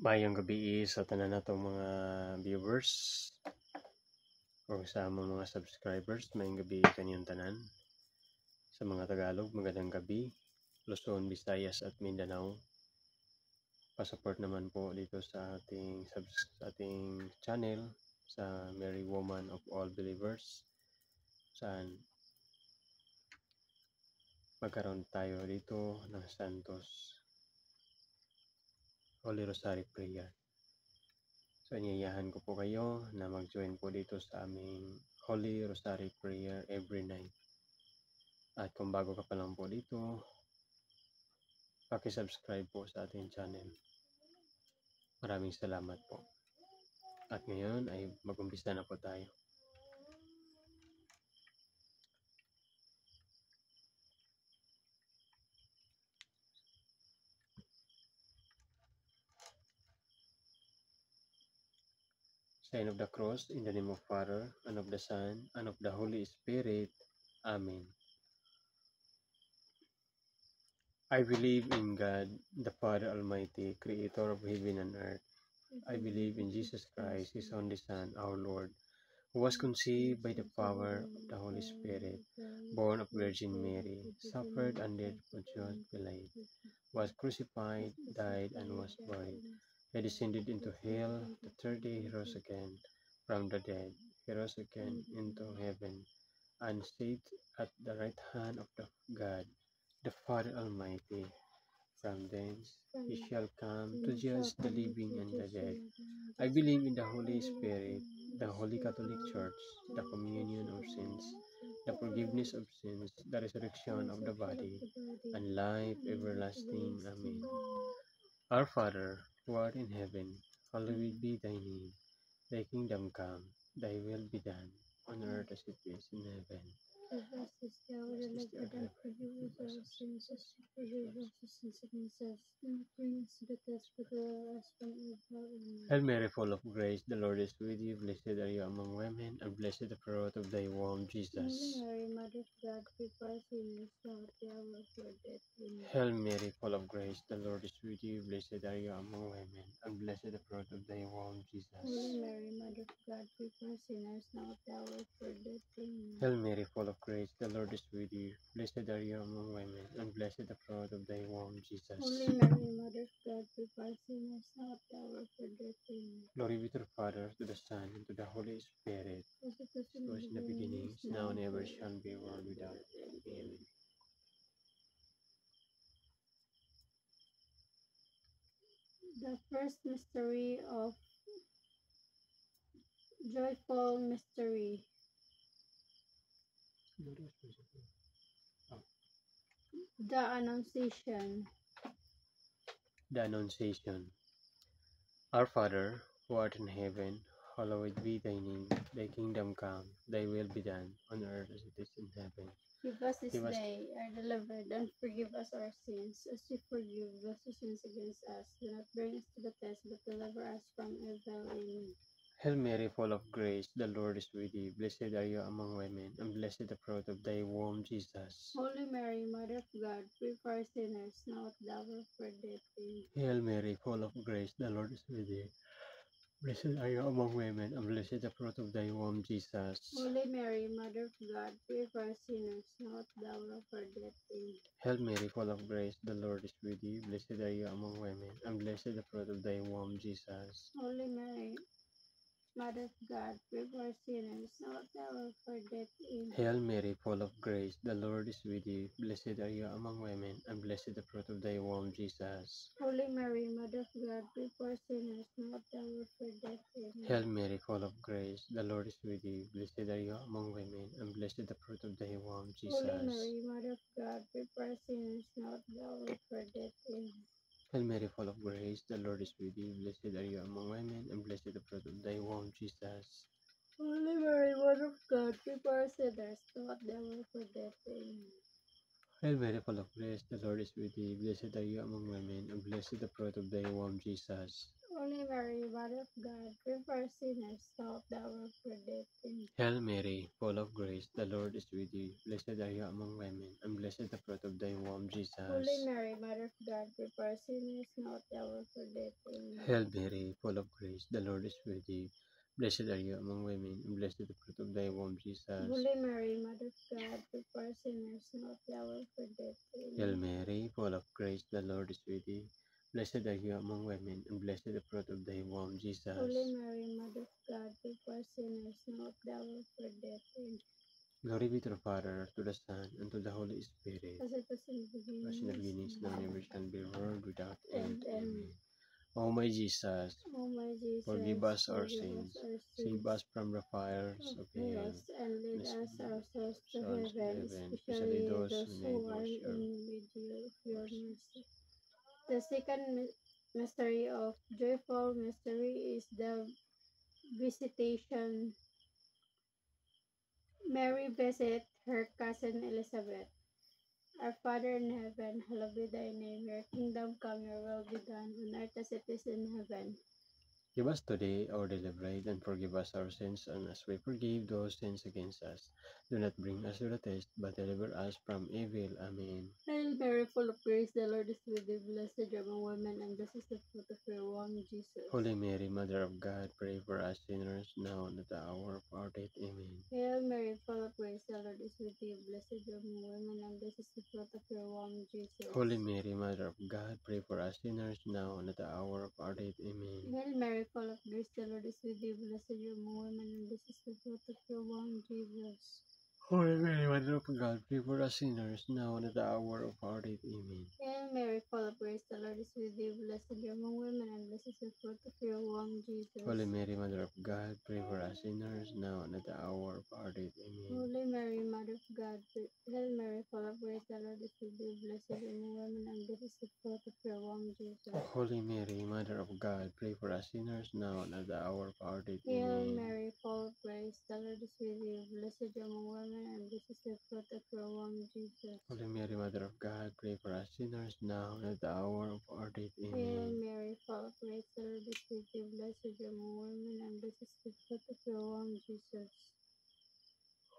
Mayong gabi sa tanan natong mga viewers o sa among mga subscribers. Mayong gabi kaniyong tanan. Sa mga Tagalog, magandang gabi. Luzon, Visayas at Mindanao. Pa-support naman po dito sa ating channel sa Mary Woman of All Believers, saan magkaroon tayo dito ng Santos Holy Rosary Prayer. So, iniyahan ko po kayo na mag-join po dito sa aming Holy Rosary Prayer every night. At kung bago ka pa lang po dito, paki-subscribe po sa ating channel. Maraming salamat po. At ngayon ay mag-umpisa na po tayo. Sign of the Cross, in the name of Father, and of the Son, and of the Holy Spirit. Amen. I believe in God, the Father Almighty, Creator of heaven and earth. I believe in Jesus Christ, His only Son, our Lord, who was conceived by the power of the Holy Spirit, born of Virgin Mary, suffered under Pontius Pilate, was crucified, died, and was buried. He descended into hell. The third day he rose again from the dead. He rose again into heaven, and sat at the right hand of the God, the Father Almighty. From thence he shall come to judge the living and the dead. I believe in the Holy Spirit, the Holy Catholic Church, the communion of sins, the forgiveness of sins, the resurrection of the body, and life everlasting. Amen. Our Father, who art in heaven, hallowed be thy name. Thy kingdom come, thy will be done, on earth as it is in heaven. Give us this day our daily bread, and forgive us our sins as we forgive those who sin against us. And bring us to the test, but deliver us from evil. Amen. Hail Mary, full of grace, the Lord is with you. Blessed are you among women, and blessed the fruit of thy womb, Jesus. Holy Mary, Mother of God, pray for us sinners, now at the hour of our death. Amen. Hail Mary, full of grace, the Lord is with you. Blessed are you among women, and blessed the fruit of thy womb, Jesus. Holy Mary, Mother of God, pray for us sinners, now at the hour of our death. Amen. Hail Mary, full of grace, the Lord is with you. Blessed are you among women, and blessed the fruit of thy womb, Jesus. Holy Mary, Mother of God, pray for us sinners, now at the hour of our death. Amen. Glory be to the Father, to the Son, and to the Holy Spirit, As it was as was in the beginning, is now, and ever shall be, world without end. Amen. The first mystery of joyful mystery. The Annunciation. The Annunciation. Our Father, who art in heaven, hallowed be thy name. Thy kingdom come, thy will be done, on earth as it is in heaven. Give us this Give us- day our delivered, and forgive us our sins, as we forgive those who sin against us. Do not bring us to the test, but deliver us from evil. Amen. Hail Mary, full of grace, the Lord is with thee. Blessed are you among women, and blessed the fruit of thy womb, Jesus. Holy Mary, Mother of God, pray for us sinners, now at the hour of our death. Amen. Hail Mary, full of grace, the Lord is with thee. Blessed are you among women, and blessed the fruit of thy womb, Jesus. Holy Mary, Mother of God, pray for us sinners, now at the hour of our death. Amen. Hail Mary, full of grace, the Lord is with thee. Blessed are you among women, and blessed the fruit of thy womb, Jesus. Holy Mary, Mother of God, pray for us sinners, now at the hour of our death. Amen. Hail Mary, full of grace, the Lord is with thee. Blessed are you among women, and blessed the fruit of thy womb, Jesus. Holy Mary, Mother of God, pray for us sinners, now at the hour of our death. Amen. Hail Mary, full of grace, the Lord is with thee. Blessed are you among women, and blessed the fruit of thy womb, Jesus. Holy Mary, Mother of God, pray for us sinners, now at the hour of our death. Amen. Hail Mary, full of grace, the Lord is with thee. Blessed are you among women, and blessed the fruit of thy womb, Jesus. Holy Mary, Mother of God, pray for us sinners, now at the hour of our death. Amen. Hail Mary, full of grace, the Lord is with thee. Blessed are you among women, and blessed the fruit of thy womb, Jesus. Holy Mary, Mother of God, pray for us sinners, now at the hour of our death. Amen. Hail Mary, full of grace, the Lord is with thee. Blessed are you among women, and blessed the fruit of thy womb, Jesus. Holy Mary, Mother of God, pray for us sinners, now at the hour of our death. Amen. Hail Mary, full of grace, the Lord is with thee. Blessed are you among women, and blessed the fruit of thy womb, Jesus. Holy Mary, Mother of God, pray for us sinners, now at the hour of our death. Amen. Hail Mary, full of grace, the Lord is with thee. Blessed are you among women, and blessed the fruit of thy womb, Jesus. Holy Mary, Mother of God, pray for us sinners, now at the hour of our death. Amen. Glory be to the Father, to the Son, and to the Holy Spirit, As it was in the as in the beginning, beginning, now and ever shall be, world without end. and Amen. O my Jesus, O my Jesus, forgive us our forgive sins, us our save sins, us from the fires of hell, us, and lead us our souls to souls to heaven, heaven, especially those those who who need are most in your need of your mercy. mercy. The second mystery of joyful mystery is the visitation. Mary visit her cousin Elizabeth. Our Father in heaven, hallowed be thy name. Your kingdom come, your will be done, on earth as it is in heaven. Give us today our daily bread, and forgive us our sins, and as we forgive those sins against us. Do not bring us to the test, but deliver us from evil. Amen. Hail Mary, full of grace, the Lord is with thee. Blessed are you among women, and blessed is the fruit of your womb, Jesus. Holy Mary, Mother of God, pray for us sinners, now and at the hour of our death. Amen. Hail Mary, full of grace, the Lord is with thee. Blessed are you among women, and blessed is the fruit of your womb, Jesus. Holy Mary, Mother of God, pray for us sinners, now and at the hour of our death. Amen. Hail Mary, full of grace, the Lord is with thee. Blessed are you among women, and blessed is the fruit of your womb, Jesus. Holy Mary, Mother of God, pray for us sinners, now and at the hour of our death. Amen. Hail Mary, full of grace, the Lord is with thee. Blessed are you among women, and blessed is the fruit of your womb, Jesus. Holy Mary, Mother of God, pray for us sinners, now and at the hour of our death. Amen. Holy Mary, Mother of God, Hail Mary, full of grace, the Lord is with thee. Blessed are you among women, and blessed is the fruit of your womb, Jesus. Holy Mary, Mother of God, pray for us sinners, now and at the hour of our death. Hail Amen. Mary, full of grace, the Lord is with thee. Blessed are you among women, and blessed is the fruit of your womb, Jesus. Holy Mary, Mother of God, pray for us sinners, now and at the hour of our death. Hail Amen. Mary, full of grace, the Lord is with thee. Blessed are you among women, and blessed is the fruit of your womb, Jesus.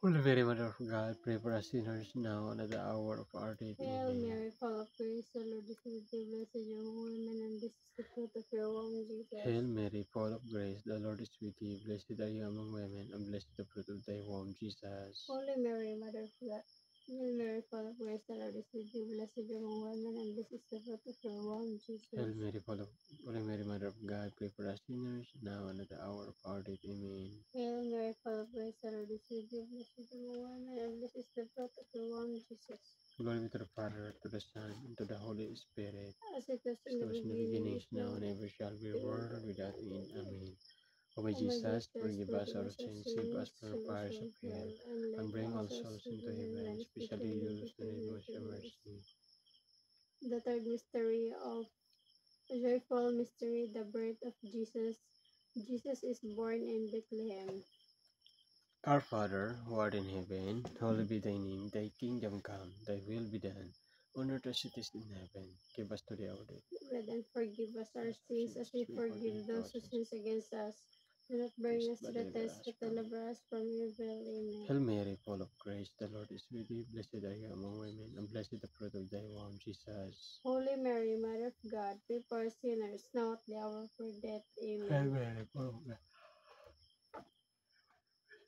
Holy Mary, Mother of God, pray for us sinners, now and at the hour of our death. Hail Amen. Mary, full of grace, the Lord is with thee. Blessed are you among women, and blessed is the fruit of your womb, Jesus. Hail Mary, full of grace, the Lord is with thee. Blessed are you among women, and blessed the fruit of thy womb, Jesus. Holy Mary, Mother of God, Hail Mary, full of grace, the Lord is with thee. Blessed are you among women, and blessed is the fruit of your womb, Jesus. Hail Mary, Holy Mary, Mother of God, pray for us sinners, now and at the hour of our death. Amen. Hail Mary, full of grace, the Lord is with thee. Blessed are you among women, and blessed is the fruit of your womb, Jesus. Glory be to the Father, to the Son, and to the Holy Spirit, As it was as in it the was in the beginning, beginning, is is now, now, and ever shall be, world without end. Amen. O my O my Jesus, Jesus, forgive us forgive our us our sins, save us sins, from the save us fires of from hell, hell, and and lead bring all all souls souls to into heaven, heaven, especially especially those who need those most your in mercy. mercy. The third mystery of joyful mystery, the birth of Jesus. Jesus is born in Bethlehem. Our Father, who art in heaven, hallowed be thy name. Thy kingdom come, thy will be done, on earth as it is in heaven. Give us today our daily Bread, and forgive us our sins as we we forgive those who sins. sin against us. Do not bring us to But the deliver test, us but from deliver us from evil. Amen. Hail Mary, full of grace, the Lord is with thee. Blessed are you among women, and blessed the fruit of thy womb, Jesus. Holy Mary, Mother of God, pray for us sinners, now at the hour of our death. Hail Amen. Mary, full of grace.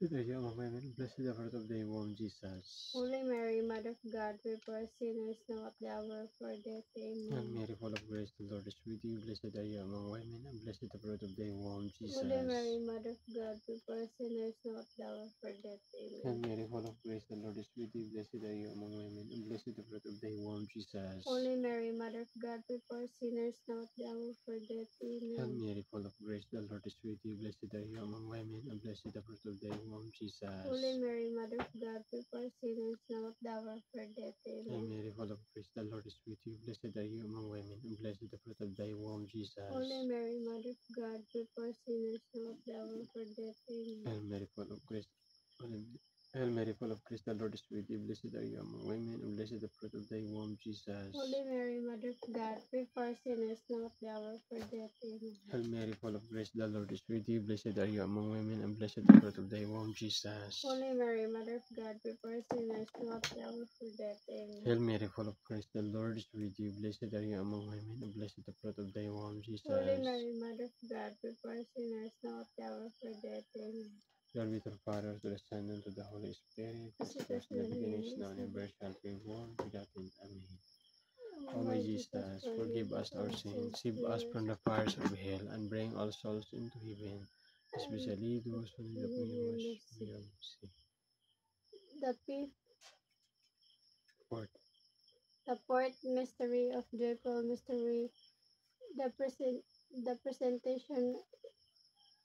Blessed are you among women, and blessed the fruit of thy womb, Jesus. Holy Mary, Mother of God, pray for us sinners, now at the hour of our death. Hail Amen. Mary, full of grace, the Lord is with you. Blessed are you among women, and blessed the fruit of thy womb, Jesus. Holy Mary, Mother of God, pray for us sinners, now at the hour of our death. Hail Amen. Mary, full of grace, the Lord is with you. Blessed are you among women, and blessed the fruit of thy womb, Jesus. Holy Mary, Mother of God, pray for us sinners, now at the hour of our death. Hail Amen. Mary, full of grace, the Lord is with you. Blessed are you among women, and blessed the fruit of thy womb, Jesus. Holy Mary, Mother of God, pray for us sinners, now at the hour of our death. Hail Amen. Mary, full of grace, the Lord is with you. Blessed are you among women, and blessed the fruit of thy womb, Jesus. Holy Mary, Mother of God, pray for us sinners, now at the hour of our death. Amen. Hail Mary, full of grace, Hail Mary, Mary, full of grace, the Lord is with you. Blessed are you among women, and blessed the fruit of thy womb, Jesus. Holy Mary, Mother of God, pray for us sinners now at the hour of our death. Amen. Hail Mary, full of grace, the Lord is with you. Blessed are you among women, and blessed the fruit of thy womb, Jesus. Holy Mary, Mother of God, pray for us sinners now at the hour of our death. Amen. Hail Mary, full of grace, the Lord is with you. Blessed are you among women, and blessed the fruit of thy womb, Jesus. Holy Mary, Mother of God, pray for us sinners now at the hour of our death. Amen. Glory be to the Father, to the Son, and to the Holy Spirit, as it was in the beginning, is now, and ever shall be, world without end. Amen. O my Jesus, forgive us our sins, save us from the fires of hell, and bring all souls into heaven, especially those who need of your mercy. The fifth, Fourth, the fourth mystery of joyful mystery, the presentation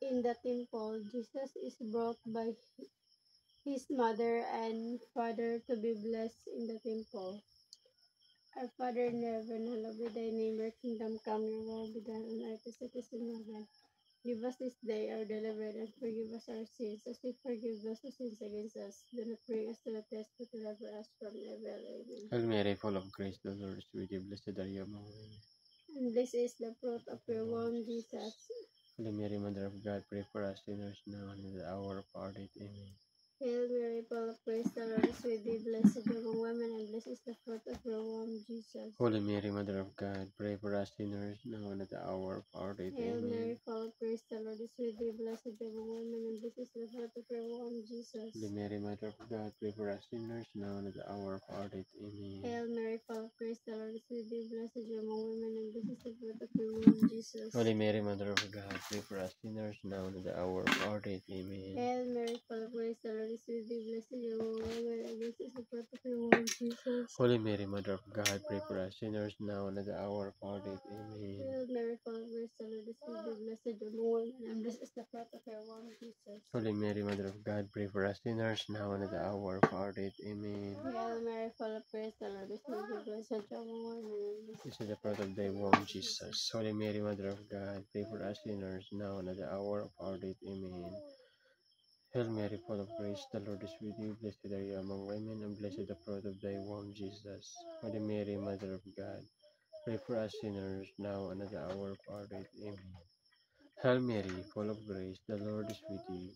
in the temple. Jesus is brought by his mother and father to be blessed in the temple. Our Father in heaven, hallowed be thy name, your kingdom come, your will be done on earth as it is in heaven. Give us this day our daily bread, and forgive us our sins, as we forgive those who sin against us. Do not bring us to the test, but deliver us from evil. Amen. Hail Mary, full of grace, the Lord is with you. Blessed are you among women. And this is the fruit of your womb, Jesus. Holy Mary, Mother of God, pray for us sinners now and at the hour of our death. Amen. Hail Mary, full of grace, the Lord is with thee. Blessed are among women, and blessed is the fruit of your womb, Jesus. Holy Mary, Mother of God, pray for us sinners now and at the hour of our death. Hail Amen. Mary, full of grace, the Lord is with thee. Blessed are among women, and blessed is the fruit of your womb, Jesus. Holy Mary, Mother of God, pray for us sinners now and at the hour of our death. Amen. Hail Mary, full of grace, the Lord is with thee. Blessed are you among women, and blessed is the fruit of your womb, Jesus. Holy Mary, Mother of God, pray for us sinners now and at the hour of our death. Amen. Hail Mary, full of grace, the Lord is with thee. Blessed are you among women, and blessed is the fruit of your womb, Jesus. Holy Mary, Mother of God, pray for us sinners now and at the hour of our death. Amen. Hail Mary, full of grace, the Lord is with thee. Blessed are you among women, and blessed is the fruit of your womb, Jesus. Holy Mary, Mother of God, pray for us sinners now and at the hour of our death. Amen. Hail Mary, full of grace, the Lord is with thee. Blessed are you among women, and blessed This is the fruit of thy womb, Jesus. Holy Mary, Mother of God, pray for us sinners now and at the hour of our death. Amen. Hail Mary, full of grace, the Lord is with you. Blessed are you among women, and blessed the fruit of thy womb, Jesus. Holy Mary, Mother of God, pray for us sinners now and at the hour of our death. Amen. Hail Mary, full of grace, the Lord is with you.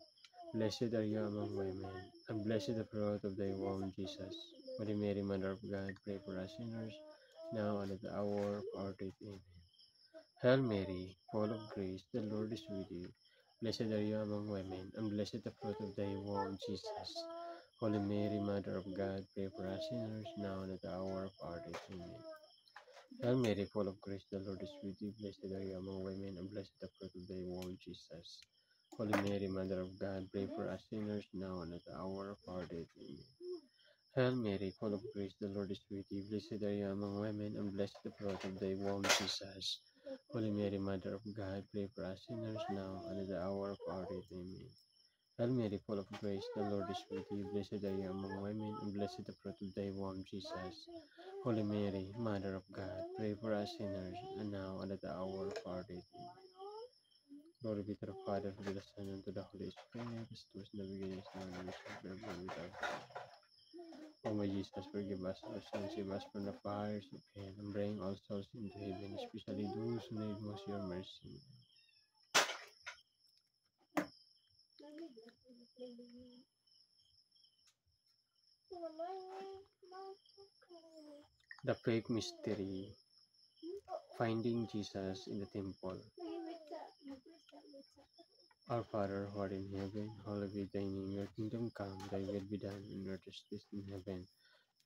Blessed are you among women, and blessed the fruit of thy womb, Jesus. Holy Mary, Mother of God, pray for us sinners now and at the hour of our death. Amen. Hail Mary, full of grace, the Lord is with you. Blessed are you among women, and blessed the fruit of thy womb, Jesus. Holy Mary, Mother of God, pray for us sinners now and at the hour of our death. Amen. Hail Mary, full of grace, the Lord is with you. Blessed are you among women, and blessed the fruit of thy womb, Jesus. Holy Mary, Mother of God, pray for us sinners now and at the hour of our death. Amen. Hail Mary, full of grace, the Lord is with you. Blessed are you among women, and blessed the fruit of thy womb, Jesus. Holy Mary, Mother of God, pray for us sinners now and at the hour of our death. Amen. Hail Mary, full of grace, the Lord is with you. Blessed are you among women, and blessed the fruit of thy womb, Jesus. Holy Mary, Mother of God, pray for us sinners, and now and at the hour of our death. Amen. Glory be to the Father, to the Son, and to the Holy Spirit, as it was in the beginning, is now, and ever shall be, world without end. O my Jesus, forgive us our sins, save us from the fires of hell, and bring all souls into heaven, especially those who need most your mercy. The fifth mystery, finding Jesus in the temple. Our Father, who art in heaven, hallowed be thy name. Your kingdom come, thy will be done on earth as it is in heaven.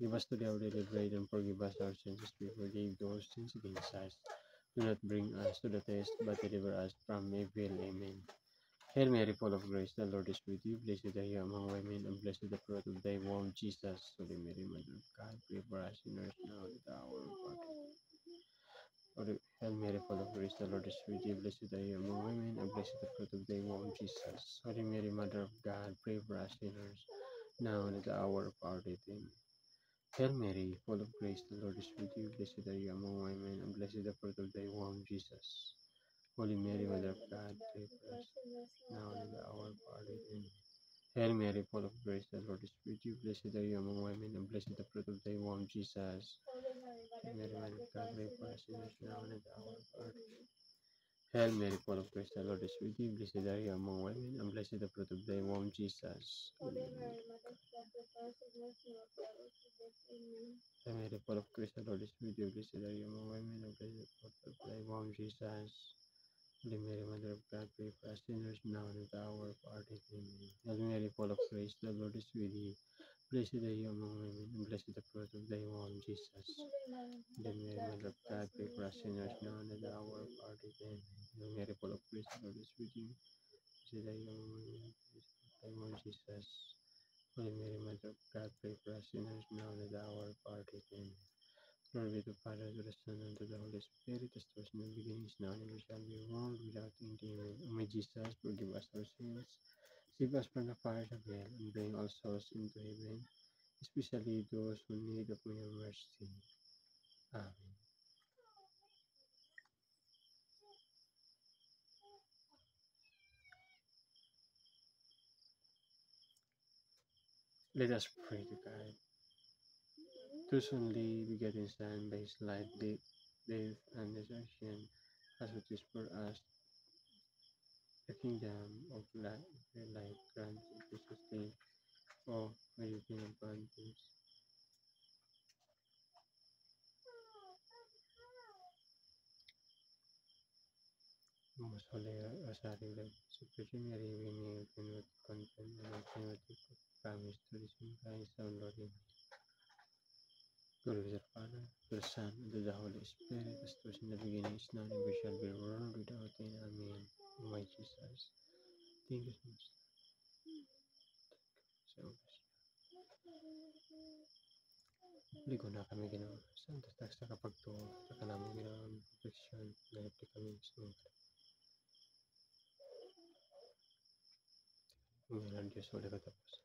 Give us today our daily bread, and forgive us our sins as we forgive those who sin against us. Do not bring us to the test, but deliver us from evil. Amen. Hail Mary, full of grace, the Lord is with you. Blessed are you among women, and blessed the fruit of thy womb, Jesus. Holy Mary, Mother of God, pray for us sinners now and at the hour of our death. Hail Mary, full of grace, the Lord is with you. Blessed are you among women, and blessed the fruit of thy womb, Jesus. Holy Mary, Mother of God, pray for us sinners now and at the hour of our death. Amen. Hail Mary, full of grace, the Lord is with you. Blessed are you among women, and blessed the fruit of thy womb, Jesus. Holy Mary, Mother of God, pray for us now and at the hour of our death. Amen. Hail Mary, full of grace, the Lord is with you. Blessed are you among women, and blessed the fruit of thy womb, Jesus. Hail Mary, Mother of God, pray for us sinners now and at the hour of our death. Hail Mary, full of grace, the Lord is with you. Blessed are you among women, and blessed the fruit of thy womb, Jesus. Holy Mary, Mother of God, pray for us sinners now at the hour of our death. Amen. Hail Mary, full of grace, the Lord is with you. Blessed are you among women, and blessed the fruit of thy womb, Jesus. Holy Mary, Mother of God, pray for us sinners now and at the hour of our death. Amen. Hail Mary, full of grace, the Lord is with you. Blessed are you among women, and blessed the fruit of thy womb, Jesus. Hail Mary, Mother of God, pray for us sinners now and at the hour of our death. Amen. Hail Mary, full of grace, the Lord is with you. Blessed are you among women, and blessed the fruit of thy womb, Jesus. Holy Mary, Mother of God, pray for us sinners now and at the hour of our death. Amen. Glory be to the Father, to the Son, and to the Holy Spirit, as it was in the beginning, is now, and ever shall be, world without end. Amen. O my Jesus, forgive us our sins, save us from the fires of hell, and bring all souls into heaven, especially those who need of your mercy. Amen. Let us pray to God. Whose only begotten Son, by his life, death, and resurrection, has purchased for us the kingdom of life, grant in Jesus' name. O my living abundance. Most Holy Rosary, Blessed Virgin Mary, we kneel with content and obtain what you promise to receive Christ our Lord. Amen. Glory to the Father, to the Son, and to the Holy Spirit, as it was in the beginning, is now, and ever shall be, world without end. Amen. O my Jesus, thank you so much. Ligo na kami ginawa. Santos tax sa kapagtuo, saka namin ginawa ang proteksyon, nalipti kami sa mga. Ngayon, Diyos, wala katapos.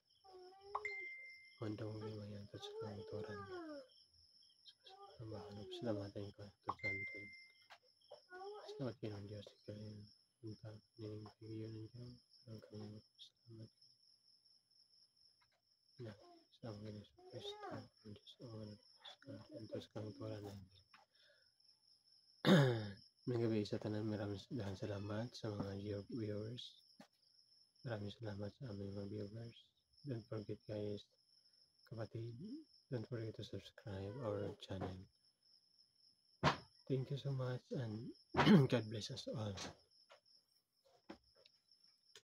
Mandang umimayan at sa kanturan. Ang mahanap, salamatan ko, tutantan. Salamat kayo ng Diyos, ikaw yung punta, niningbigyan ng Diyos, ang kanyang salamat. Na, sa mga Diyos, Kristo, ang Diyos, ang Diyos, kanturan namin. Nagabi sa tanan, maraming salamat sa mga viewers. Maraming salamat sa aming mga viewers. Don't forget guys, kapatid, don't forget to subscribe our channel. Thank you so much and God bless us all.